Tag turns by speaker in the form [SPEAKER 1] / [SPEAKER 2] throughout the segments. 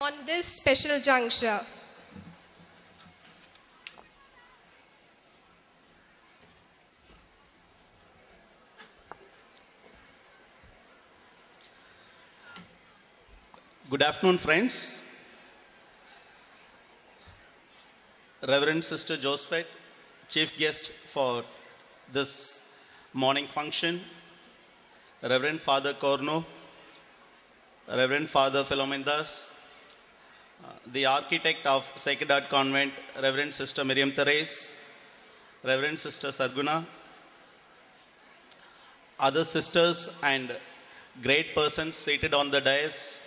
[SPEAKER 1] on this special juncture.
[SPEAKER 2] Good afternoon, friends. Reverend Sister Joseph, chief guest for this morning function. Reverend Father Corno, Reverend Father Philomendas, the architect of Sacred Heart Convent, Reverend Sister Miriam Therese, Reverend Sister Sarguna, other sisters and great persons seated on the dais,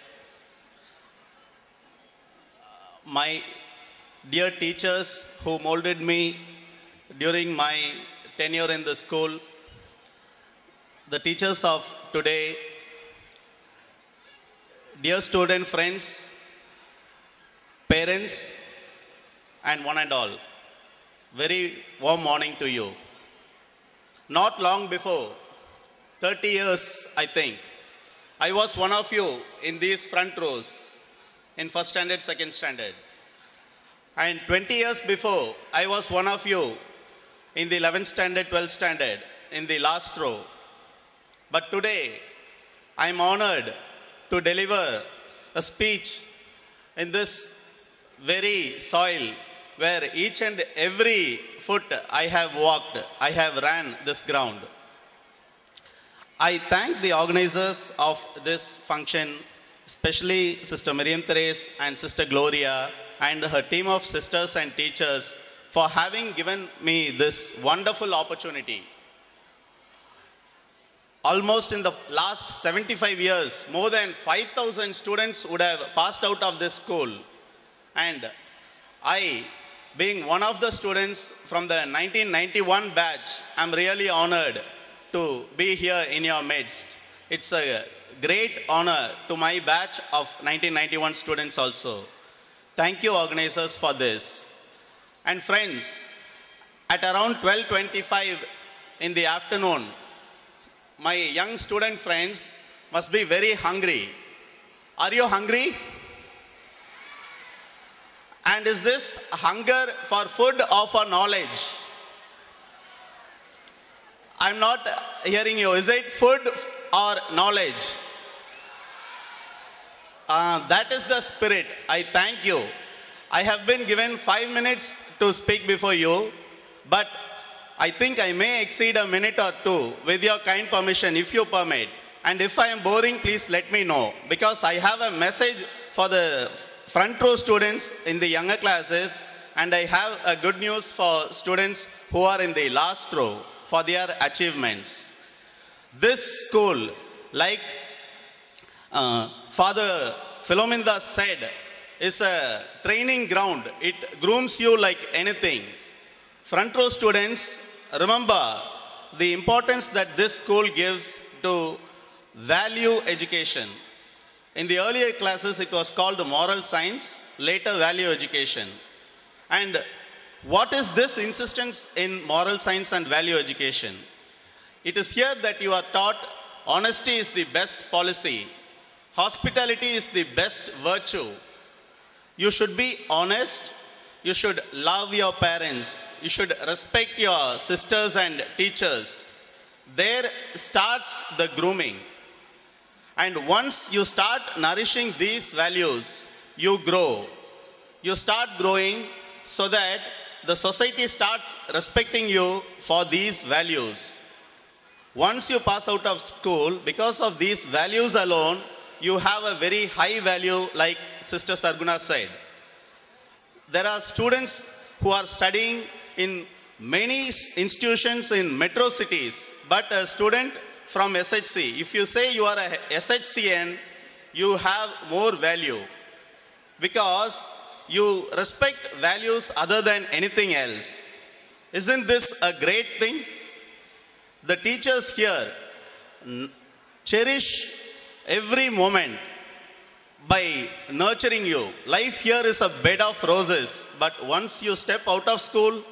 [SPEAKER 2] my dear teachers who molded me during my tenure in the school, the teachers of today, dear student friends, parents, and one and all, very warm morning to you. Not long before, 30 years I think, I was one of you in these front rows in first standard, second standard. And 20 years before, I was one of you in the 11th standard, 12th standard, in the last row. But today, I am honored to deliver a speech in this very soil where each and every foot I have walked, I have ran this ground. I thank the organizers of this function, especially Sister Miriam Therese and Sister Gloria and her team of sisters and teachers for having given me this wonderful opportunity. Almost in the last 75 years, more than 5,000 students would have passed out of this school. And I, being one of the students from the 1991 batch, I'm really honored to be here in your midst. It's a great honor to my batch of 1991 students also. Thank you, organizers, for this. And friends, at around 12:25 in the afternoon, my young student friends must be very hungry. Are you hungry? And is this hunger for food or for knowledge? I'm not hearing you. Is it food or knowledge? That is the spirit. I thank you. I have been given 5 minutes to speak before you, but I think I may exceed a minute or two with your kind permission, if you permit. And if I am boring, please let me know, because I have a message for the front row students in the younger classes, and I have a good news for students who are in the last row for their achievements. This school, like Father Philomendas said, is a training ground. It grooms you like anything. Front row students, remember the importance that this school gives to value education. In the earlier classes, it was called moral science, later value education. And what is this insistence in moral science and value education? It is here that you are taught honesty is the best policy. Hospitality is the best virtue. You should be honest. You should love your parents. You should respect your sisters and teachers. There starts the grooming. And once you start nourishing these values, you grow. You start growing so that the society starts respecting you for these values. Once you pass out of school, because of these values alone, you have a very high value, like Sister Sarguna said. There are students who are studying in many institutions in metro cities, but a student from SHC, if you say you are a SHCN, you have more value because you respect values other than anything else. Isn't this a great thing? The teachers here cherish every moment by nurturing you. Life here is a bed of roses, but once you step out of school,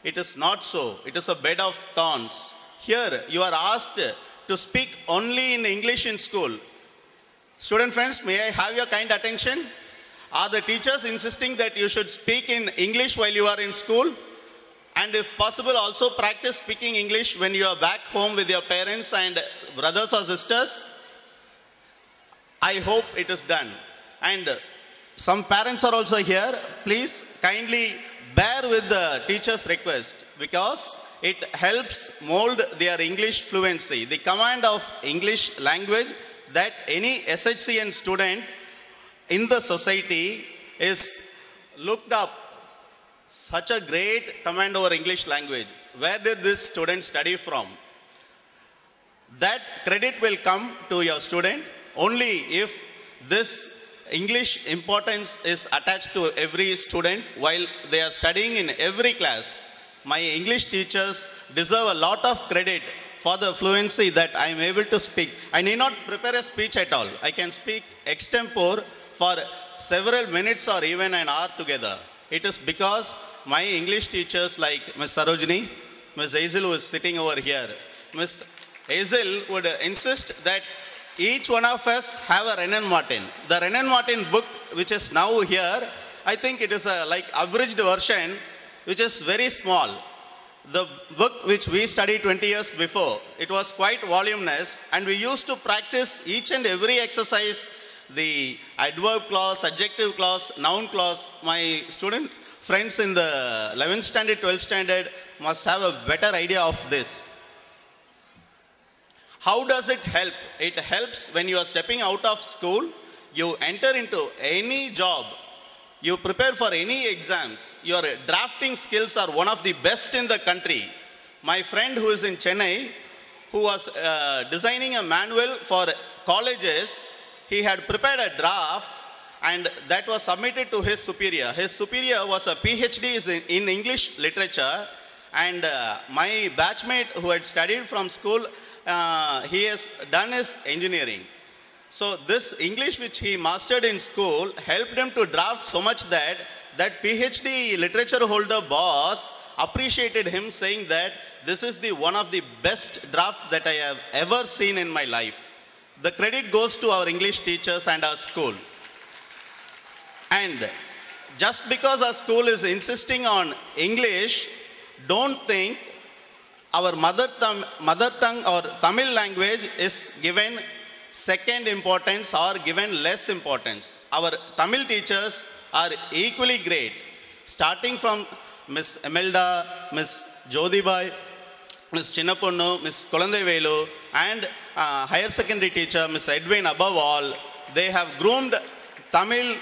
[SPEAKER 2] it is not so. It is a bed of thorns. Here, you are asked to speak only in English in school. Student friends, may I have your kind attention? Are the teachers insisting that you should speak in English while you are in school? And if possible, also practice speaking English when you are back home with your parents and brothers or sisters? I hope it is done. And some parents are also here. Please kindly bear with the teacher's request because it helps mold their English fluency. The command of English language that any SHCN student in the society is looked up. Such a great command over English language. Where did this student study from? That credit will come to your student only if this English importance is attached to every student while they are studying in every class. My English teachers deserve a lot of credit for the fluency that I am able to speak. I need not prepare a speech at all. I can speak extempore for several minutes or even an hour together. It is because my English teachers like Ms. Sarojini, Ms. Hazel who is sitting over here, Ms. Hazel would insist that each one of us have a Renan Martin. The Renan Martin book which is now here, I think it is a like abridged version which is very small. The book which we studied 20 years before, it was quite voluminous and we used to practice each and every exercise, the adverb clause, adjective clause, noun clause. My student friends in the 11th standard, 12th standard must have a better idea of this. How does it help? It helps when you are stepping out of school, you enter into any job, you prepare for any exams, your drafting skills are one of the best in the country. My friend who is in Chennai, who was designing a manual for colleges, he had prepared a draft and that was submitted to his superior. His superior was a PhD in English literature and my batchmate who had studied from school, he has done his engineering. So this English which he mastered in school helped him to draft so much that PhD literature holder boss appreciated him, saying that this is the one of the best drafts that I have ever seen in my life. The credit goes to our English teachers and our school. And just because our school is insisting on English, don't think our mother tongue or Tamil language is given second importance or given less importance. Our Tamil teachers are equally great, starting from Miss Emelda, Miss Jodhibai, Miss Chinnaponnu, Miss Kolandevelu, and higher secondary teacher, Miss Edwin, above all. They have groomed Tamil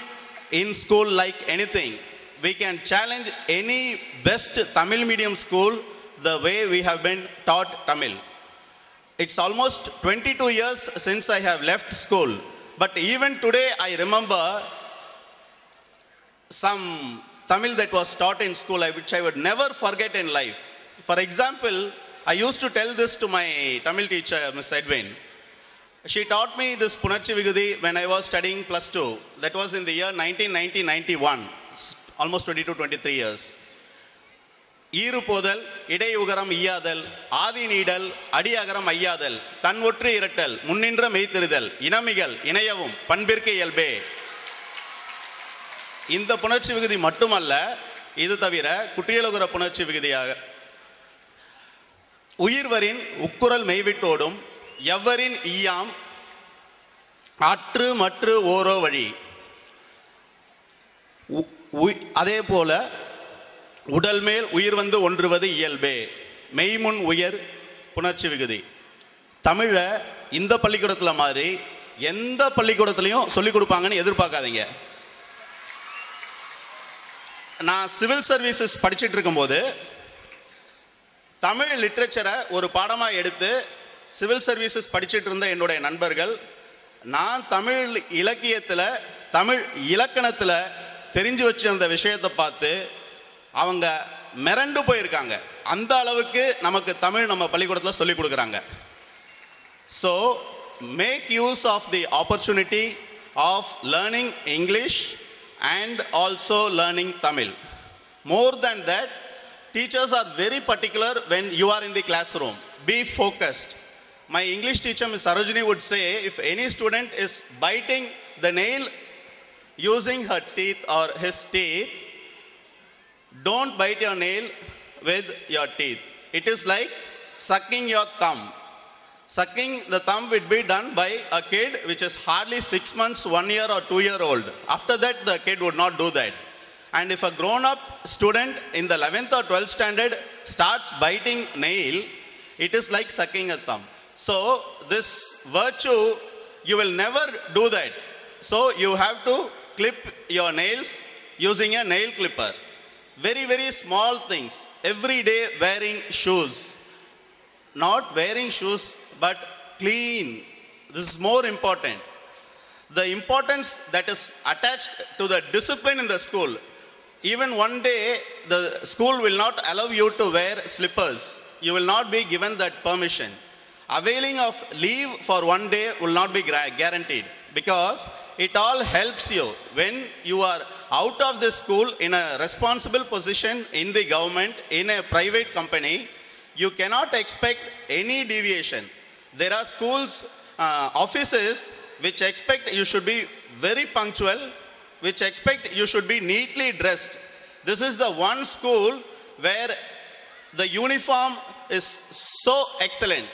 [SPEAKER 2] in school like anything. We can challenge any best Tamil medium school the way we have been taught Tamil. It's almost 22 years since I have left school, but even today I remember some Tamil that was taught in school which I would never forget in life. For example, I used to tell this to my Tamil teacher, Miss Edwin. She taught me this Punarchi Vigudi when I was studying plus 2. That was in the year 1990-91, almost 22-23 years. ஈரு போதல் இடை உகரம் ஈயாதல் ஆதி நீடல் அடி அகரம் ஐயாதல் தன் ஒற்று இரட்டல் முன்னின்ற மெய்த்திருதல் இனமிகள் இணையவும் பண்பிற்கு இயல்பே. இந்த புணர்ச்சி விகுதி மட்டுமல்ல, இது தவிர குற்றியலுகர புணர்ச்சி விகுதியாக உயிர்வரின் உக்குரல் மெய்விட்டோடும் எவ்வரின் ஈயாம் ஆற்று மற்று ஓரோ வழி. அதே போல உடல் மேல் உயிர் வந்து ஒன்றுவது இயல்பே. மெய்முன் உயர் புணர்ச்சி விகுதி. தமிழை இந்த பள்ளிக்கூடத்தில் மாதிரி எந்த பள்ளிக்கூடத்துலையும் சொல்லிக் கொடுப்பாங்கன்னு எதிர்பார்க்காதீங்க. நான் சிவில் சர்வீசஸ் படிச்சுட்டு இருக்கும்போது தமிழ் லிட்ரேச்சரை ஒரு பாடமாக எடுத்து சிவில் சர்வீசஸ் படிச்சுட்டு இருந்த என்னுடைய நண்பர்கள், நான் தமிழ் இலக்கியத்தில் தமிழ் இலக்கணத்தில் தெரிஞ்சு வச்சிருந்த விஷயத்தை பார்த்து அவங்க மிரண்டு போயிருக்காங்க. அந்த அளவுக்கு நமக்கு தமிழ் நம்ம பள்ளிக்கூடத்தில் சொல்லிக் கொடுக்குறாங்க. So make use of the opportunity of learning English and also learning Tamil. More than that, teachers are very particular when you are in the classroom. Be focused. My English teacher, Ms. Sarojini, would say, if any student is biting the nail using her teeth or his teeth, don't bite your nail with your teeth. It is like sucking your thumb. Sucking the thumb would be done by a kid which is hardly 6 months, 1 year or 2 year old. After that, the kid would not do that. And if a grown-up student in the 11th or 12th standard starts biting nail, it is like sucking a thumb. So this virtue, you will never do that. So you have to clip your nails using a nail clipper. Very, very small things. Every day wearing shoes. Not wearing shoes, but clean. This is more important. The importance that is attached to the discipline in the school. Even one day, the school will not allow you to wear slippers. You will not be given that permission. Availing of leave for one day will not be guaranteed, because it all helps you when you are out of the school in a responsible position in the government, in a private company. You cannot expect any deviation. There are schools, offices which expect you should be very punctual, which expect you should be neatly dressed. This is the one school where the uniform is so excellent.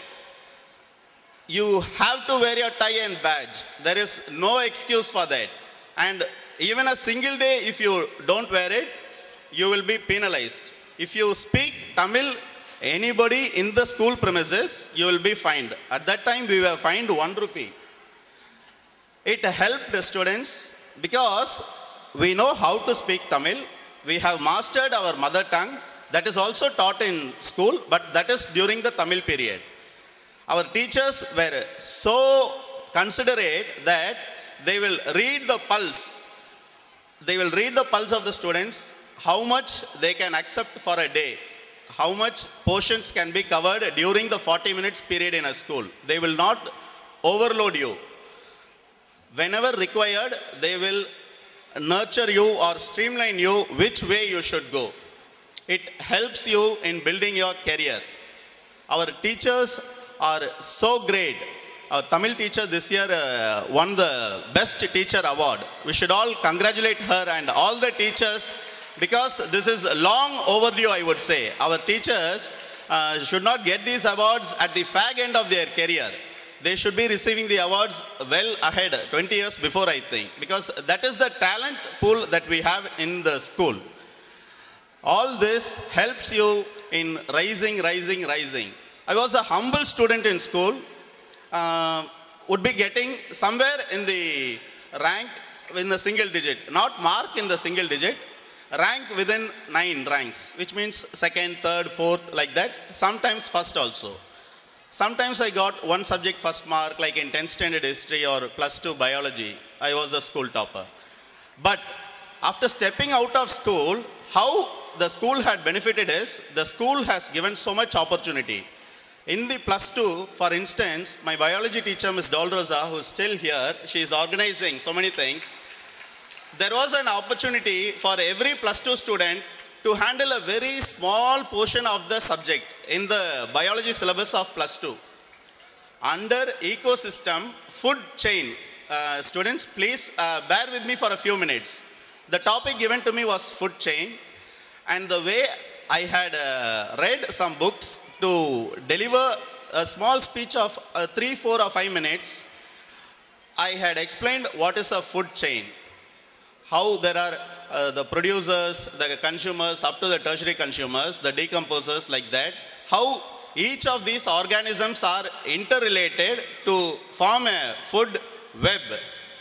[SPEAKER 2] You have to wear your tie and badge. There is no excuse for that. And even a single day, if you don't wear it, you will be penalized. If you speak Tamil, anybody in the school premises, you will be fined. At that time, we were fined 1 rupee. It helped the students because we know how to speak Tamil. We have mastered our mother tongue. That is also taught in school, but that is during the Tamil period. Our teachers were so considerate that they will read the pulse. They will read the pulse of the students, how much they can accept for a day, how much portions can be covered during the 40 minutes period in a school. They will not overload you. Whenever required, they will nurture you or streamline you which way you should go. It helps you in building your career. Our teachers are so great. Our Tamil teacher this year won the Best Teacher Award. We should all congratulate her and all the teachers, because this is long overdue, I would say. Our teachers should not get these awards at the fag end of their career. They should be receiving the awards well ahead, 20 years before, I think, because that is the talent pool that we have in the school. All this helps you in rising. I was a humble student in school, would be getting somewhere in the rank in the single digit, not mark in the single digit, rank within 9 ranks, which means second, third, fourth, like that, sometimes first also. Sometimes I got one subject first mark, like in 10th standard history or +2 biology. I was a school topper. But after stepping out of school, how the school had benefited is, the school has given so much opportunity. In the +2, for instance, my biology teacher, Ms. Dolrosa, who is still here, she is organizing so many things. There was an opportunity for every +2 student to handle a very small portion of the subject in the biology syllabus of +2. Under ecosystem, food chain. Students, please bear with me for a few minutes. The topic given to me was food chain. And the way I had read some books to deliver a small speech of 3, 4 or 5 minutes, I had explained what is a food chain. How there are the producers, the consumers, up to the tertiary consumers, the decomposers, like that. How each of these organisms are interrelated to form a food web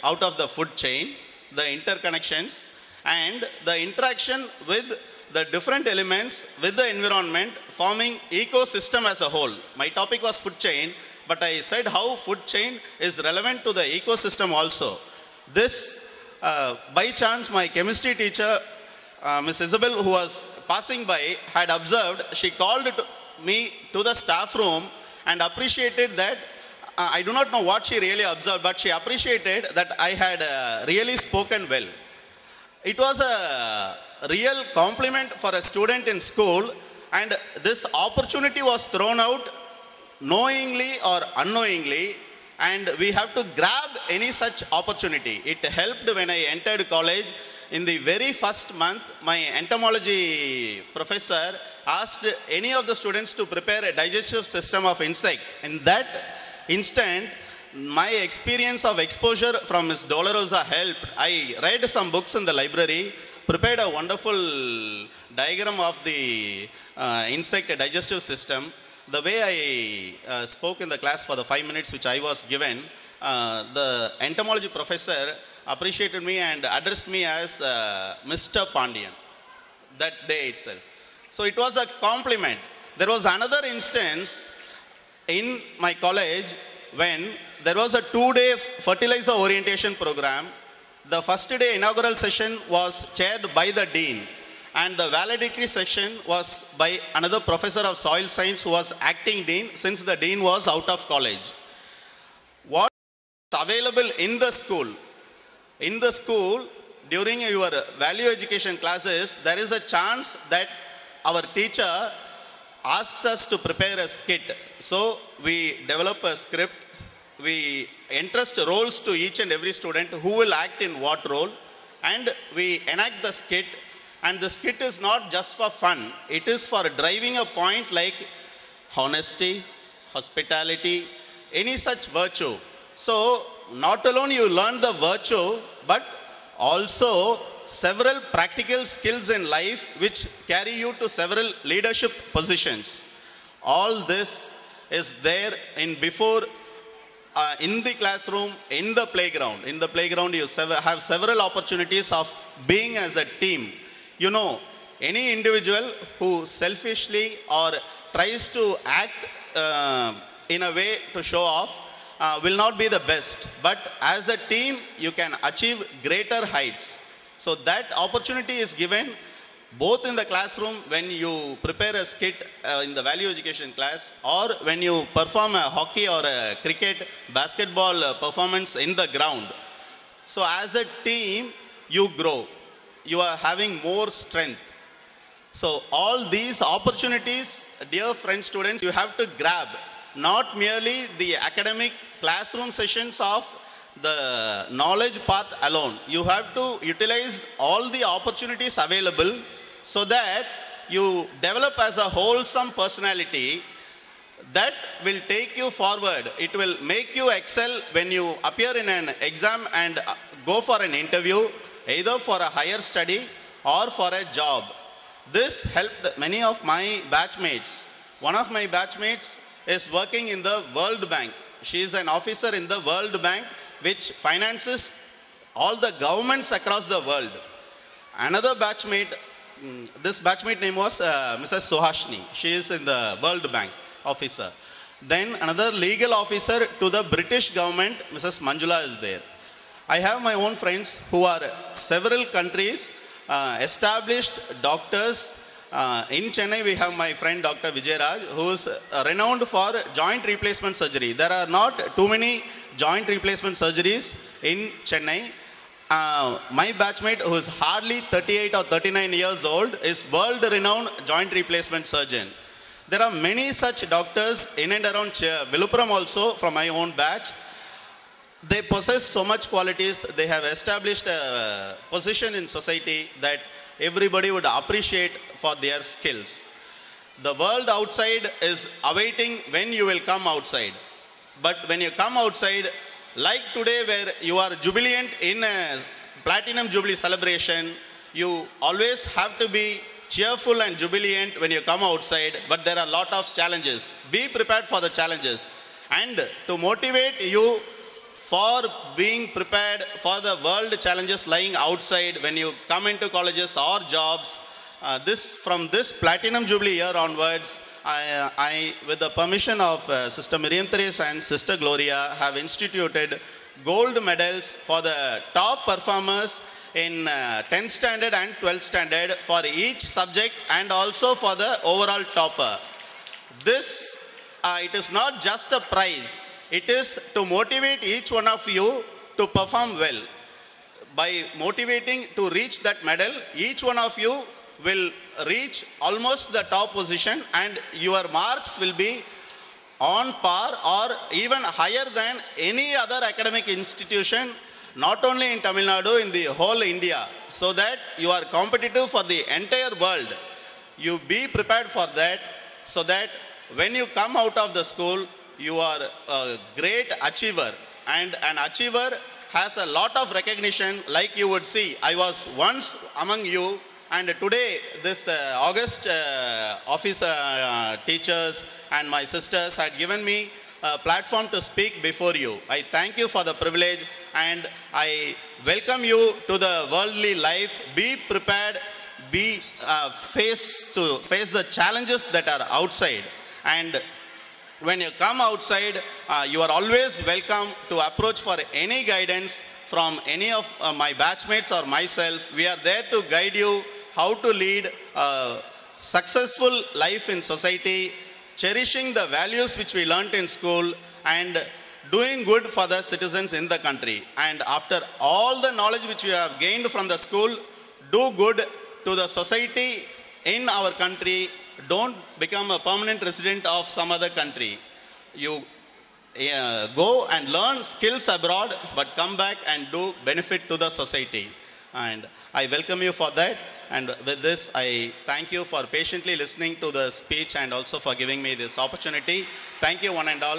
[SPEAKER 2] out of the food chain, the interconnections, and the interaction with the different elements with the environment, forming ecosystem as a whole. My topic was food chain, but I said how food chain is relevant to the ecosystem also. This, by chance, my chemistry teacher, Miss Isabel, who was passing by, had observed. She called me to the staff room and appreciated that. I do not know what she really observed, but she appreciated that I had really spoken well. It was a real compliment for a student in school, and this opportunity was thrown out knowingly or unknowingly. and we have to grab any such opportunity. It helped when I entered college. In the very first month, my entomology professor asked any of the students to prepare a digestive system of insect. In that instant, my experience of exposure from Ms. Dolorosa helped. I read some books in the library, prepared a wonderful diagram of the insect digestive system. The way I spoke in the class for the 5 minutes which I was given, the entomology professor appreciated me and addressed me as Mr. Pandian that day itself. So it was a compliment. There was another instance in my college when there was a 2-day fertilizer orientation program. The first day inaugural session was chaired by the dean, and the valedictory session was by another professor of soil science who was acting dean since the dean was out of college. What is available in the school? In the school, during your value education classes, there is a chance that our teacher asks us to prepare a skit. So we develop a script. We entrust roles to each and every student who will act in what role, and we enact the skit. And the skit is not just for fun. It is for driving a point like honesty, hospitality, any such virtue. So not alone you learn the virtue, but also several practical skills in life which carry you to several leadership positions. All this is there in the classroom, in the playground. In the playground, you have several opportunities of being as a team. You know, any individual who selfishly or tries to act in a way to show off will not be the best. But as a team, you can achieve greater heights. So that opportunity is given both in the classroom when you prepare a skit in the value education class, or when you perform a hockey or a cricket, basketball performance in the ground. So as a team, you grow. You are having more strength. So all these opportunities, dear friends, students, you have to grab. Not merely the academic classroom sessions of the knowledge part alone. You have to utilize all the opportunities available so that you develop as a wholesome personality that will take you forward. It will make you excel when you appear in an exam and go for an interview, either for a higher study or for a job. This helped many of my batchmates. One of my batchmates is working in the World Bank. She is an officer in the World Bank, which finances all the governments across the world. Another batchmate, this batchmate name was Mrs. Suhashni. She is in the World Bank officer. Then another legal officer to the British government, Mrs. Manjula, is there. I have my own friends who are several countries, established doctors. In Chennai, we have my friend Dr. Vijay, who is renowned for joint replacement surgery. There are not too many joint replacement surgeries in Chennai. My batchmate, who is hardly 38 or 39 years old, is world-renowned joint replacement surgeon. There are many such doctors in and around Viluppuram also from my own batch. They possess so much qualities. They have established a position in society that everybody would appreciate for their skills. The world outside is awaiting when you will come outside. But when you come outside, like today where you are jubilant in a Platinum Jubilee celebration, you always have to be cheerful and jubilant when you come outside, but there are a lot of challenges. Be prepared for the challenges. And to motivate you for being prepared for the world challenges lying outside when you come into colleges or jobs, from this Platinum Jubilee year onwards, I, with the permission of Sister Miriam Therese and Sister Gloria, have instituted gold medals for the top performers in 10th standard and 12th standard for each subject, and also for the overall topper. This, it is not just a prize. It is to motivate each one of you to perform well. By motivating to reach that medal, each one of you will reach almost the top position, and your marks will be on par or even higher than any other academic institution, not only in Tamil Nadu, in the whole India, so that you are competitive for the entire world. You be prepared for that, so that when you come out of the school, you are a great achiever. And an achiever has a lot of recognition, like you would see. I was once among you, and today this August office teachers and my sisters had given me a platform to speak before you. I thank you for the privilege, and I welcome you to the worldly life. Be prepared, face the challenges that are outside. And when you come outside, you are always welcome to approach for any guidance from any of my batchmates or myself. We are there to guide you how to lead a successful life in society, cherishing the values which we learnt in school, and doing good for the citizens in the country. And after all the knowledge which you have gained from the school, do good to the society in our country. Don't become a permanent resident of some other country. You go and learn skills abroad, but come back and do benefit to the society. And I welcome you for that. And with this, I thank you for patiently listening to the speech and also for giving me this opportunity. Thank you, one and all.